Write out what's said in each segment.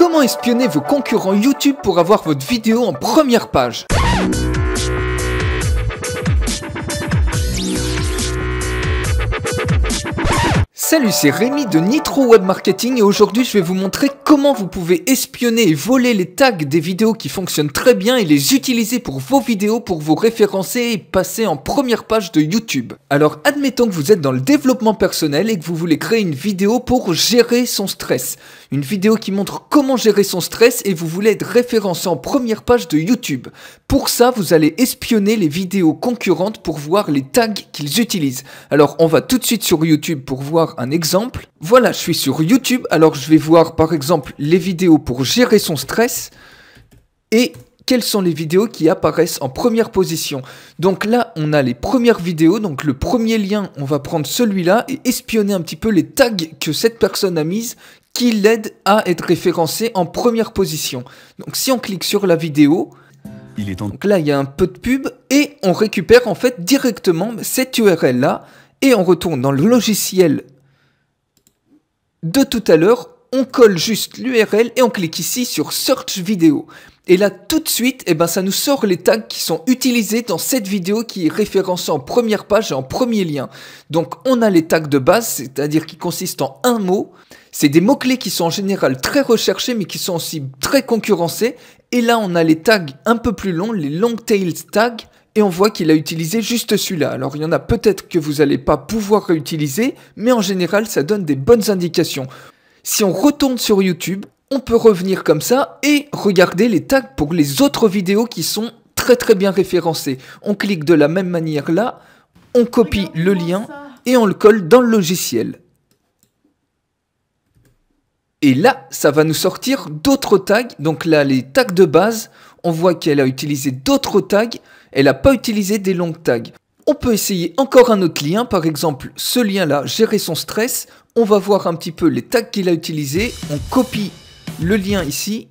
Comment espionner vos concurrents YouTube pour avoir votre vidéo en première page? Salut, c'est Rémi de Nitro Web Marketing et aujourd'hui je vais vous montrer comment vous pouvez espionner et voler les tags des vidéos qui fonctionnent très bien et les utiliser pour vos vidéos pour vous référencer et passer en première page de YouTube. Alors admettons que vous êtes dans le développement personnel et que vous voulez créer une vidéo pour gérer son stress. Une vidéo qui montre comment gérer son stress et vous voulez être référencé en première page de YouTube. Pour ça, vous allez espionner les vidéos concurrentes pour voir les tags qu'ils utilisent. Alors on va tout de suite sur YouTube pour voir un exemple. Voilà, je suis sur YouTube, alors je vais voir par exemple les vidéos pour gérer son stress et quelles sont les vidéos qui apparaissent en première position. Donc là, on a les premières vidéos, donc le premier lien, on va prendre celui-là et espionner un petit peu les tags que cette personne a mises qui l'aident à être référencé en première position. Donc si on clique sur la vidéo, donc là il y a un peu de pub et on récupère en fait directement cette URL là et on retourne dans le logiciel de tout à l'heure, on colle juste l'URL et on clique ici sur Search Vidéo. Et là tout de suite, ça nous sort les tags qui sont utilisés dans cette vidéo qui est référencée en première page et en premier lien. Donc on a les tags de base, c'est-à-dire qui consistent en un mot. C'est des mots-clés qui sont en général très recherchés mais qui sont aussi très concurrencés. Et là on a les tags un peu plus longs, les long tail tags. Et on voit qu'il a utilisé juste celui-là. Alors il y en a peut-être que vous n'allez pas pouvoir réutiliser, mais en général ça donne des bonnes indications. Si on retourne sur YouTube, on peut revenir comme ça et regarder les tags pour les autres vidéos qui sont très bien référencées. On clique de la même manière là, on copie le lien et on le colle dans le logiciel. Et là, ça va nous sortir d'autres tags. Donc là, les tags de base, on voit qu'elle a utilisé d'autres tags. Elle n'a pas utilisé des longs tags. On peut essayer encore un autre lien, par exemple ce lien-là, gérer son stress. On va voir un petit peu les tags qu'il a utilisés. On copie le lien ici.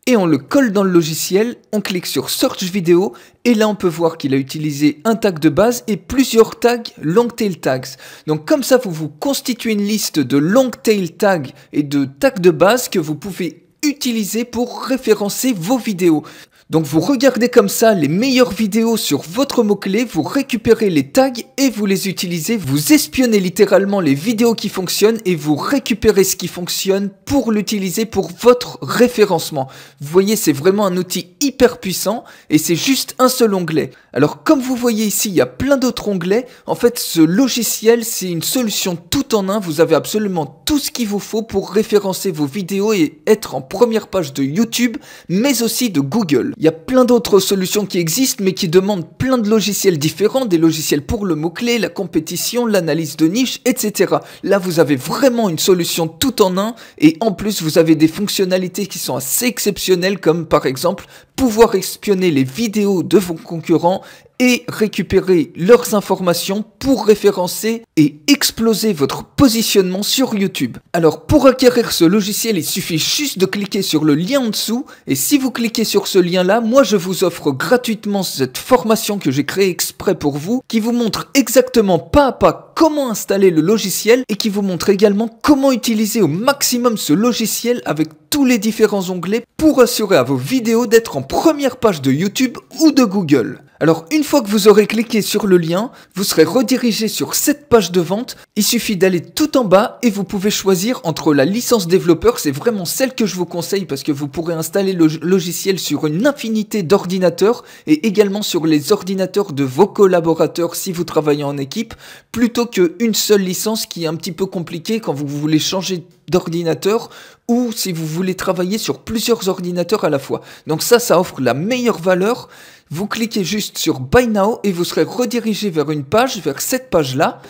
Et on le colle dans le logiciel. On clique sur Search Vidéo. Et là, on peut voir qu'il a utilisé un tag de base et plusieurs tags long tail tags. Donc comme ça, vous vous constituez une liste de long tail tags et de tags de base que vous pouvez utiliser pour référencer vos vidéos. Donc vous regardez comme ça les meilleures vidéos sur votre mot-clé, vous récupérez les tags et vous les utilisez, vous espionnez littéralement les vidéos qui fonctionnent et vous récupérez ce qui fonctionne pour l'utiliser pour votre référencement. Vous voyez, c'est vraiment un outil hyper puissant et c'est juste un seul onglet. Alors comme vous voyez ici, il y a plein d'autres onglets. En fait, ce logiciel, c'est une solution tout en un. Vous avez absolument tout ce qu'il vous faut pour référencer vos vidéos et être en première page de YouTube, mais aussi de Google. Il y a plein d'autres solutions qui existent, mais qui demandent plein de logiciels différents, des logiciels pour le mot-clé, la compétition, l'analyse de niche, etc. Là, vous avez vraiment une solution tout en un, et en plus, vous avez des fonctionnalités qui sont assez exceptionnelles, comme par exemple, pouvoir espionner les vidéos de vos concurrents et récupérer leurs informations pour référencer et exploser votre positionnement sur YouTube. Alors pour acquérir ce logiciel, il suffit juste de cliquer sur le lien en dessous et si vous cliquez sur ce lien là, moi je vous offre gratuitement cette formation que j'ai créée exprès pour vous qui vous montre exactement pas à pas comment installer le logiciel et qui vous montre également comment utiliser au maximum ce logiciel avec tous les différents onglets pour assurer à vos vidéos d'être en première page de YouTube ou de Google. Alors une fois que vous aurez cliqué sur le lien, vous serez redirigé sur cette page de vente. Il suffit d'aller tout en bas et vous pouvez choisir entre la licence développeur, c'est vraiment celle que je vous conseille parce que vous pourrez installer le logiciel sur une infinité d'ordinateurs et également sur les ordinateurs de vos collaborateurs si vous travaillez en équipe, plutôt qu'une seule licence qui est un petit peu compliquée quand vous voulez changer d'ordinateur ou si vous voulez travailler sur plusieurs ordinateurs à la fois. Donc ça offre la meilleure valeur. Vous cliquez juste sur Buy Now et vous serez redirigé vers une page, vers cette page-là,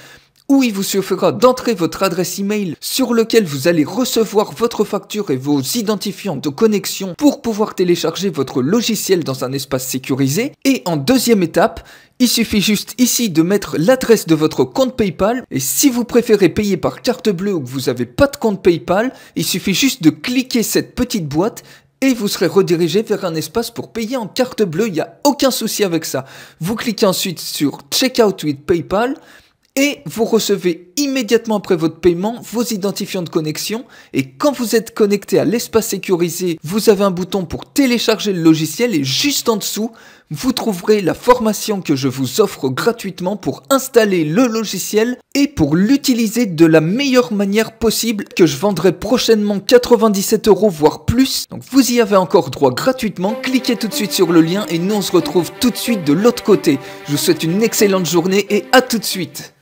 où il vous suffira d'entrer votre adresse email sur lequel vous allez recevoir votre facture et vos identifiants de connexion pour pouvoir télécharger votre logiciel dans un espace sécurisé. Et en deuxième étape, il suffit juste ici de mettre l'adresse de votre compte PayPal et si vous préférez payer par carte bleue ou que vous n'avez pas de compte PayPal, il suffit juste de cliquer cette petite boîte et vous serez redirigé vers un espace pour payer en carte bleue, il n'y a aucun souci avec ça. Vous cliquez ensuite sur Checkout with PayPal et vous recevez immédiatement après votre paiement vos identifiants de connexion. Et quand vous êtes connecté à l'espace sécurisé, vous avez un bouton pour télécharger le logiciel et juste en dessous, vous trouverez la formation que je vous offre gratuitement pour installer le logiciel et pour l'utiliser de la meilleure manière possible, que je vendrai prochainement 97 € voire plus. Donc vous y avez encore droit gratuitement, cliquez tout de suite sur le lien et nous on se retrouve tout de suite de l'autre côté. Je vous souhaite une excellente journée et à tout de suite.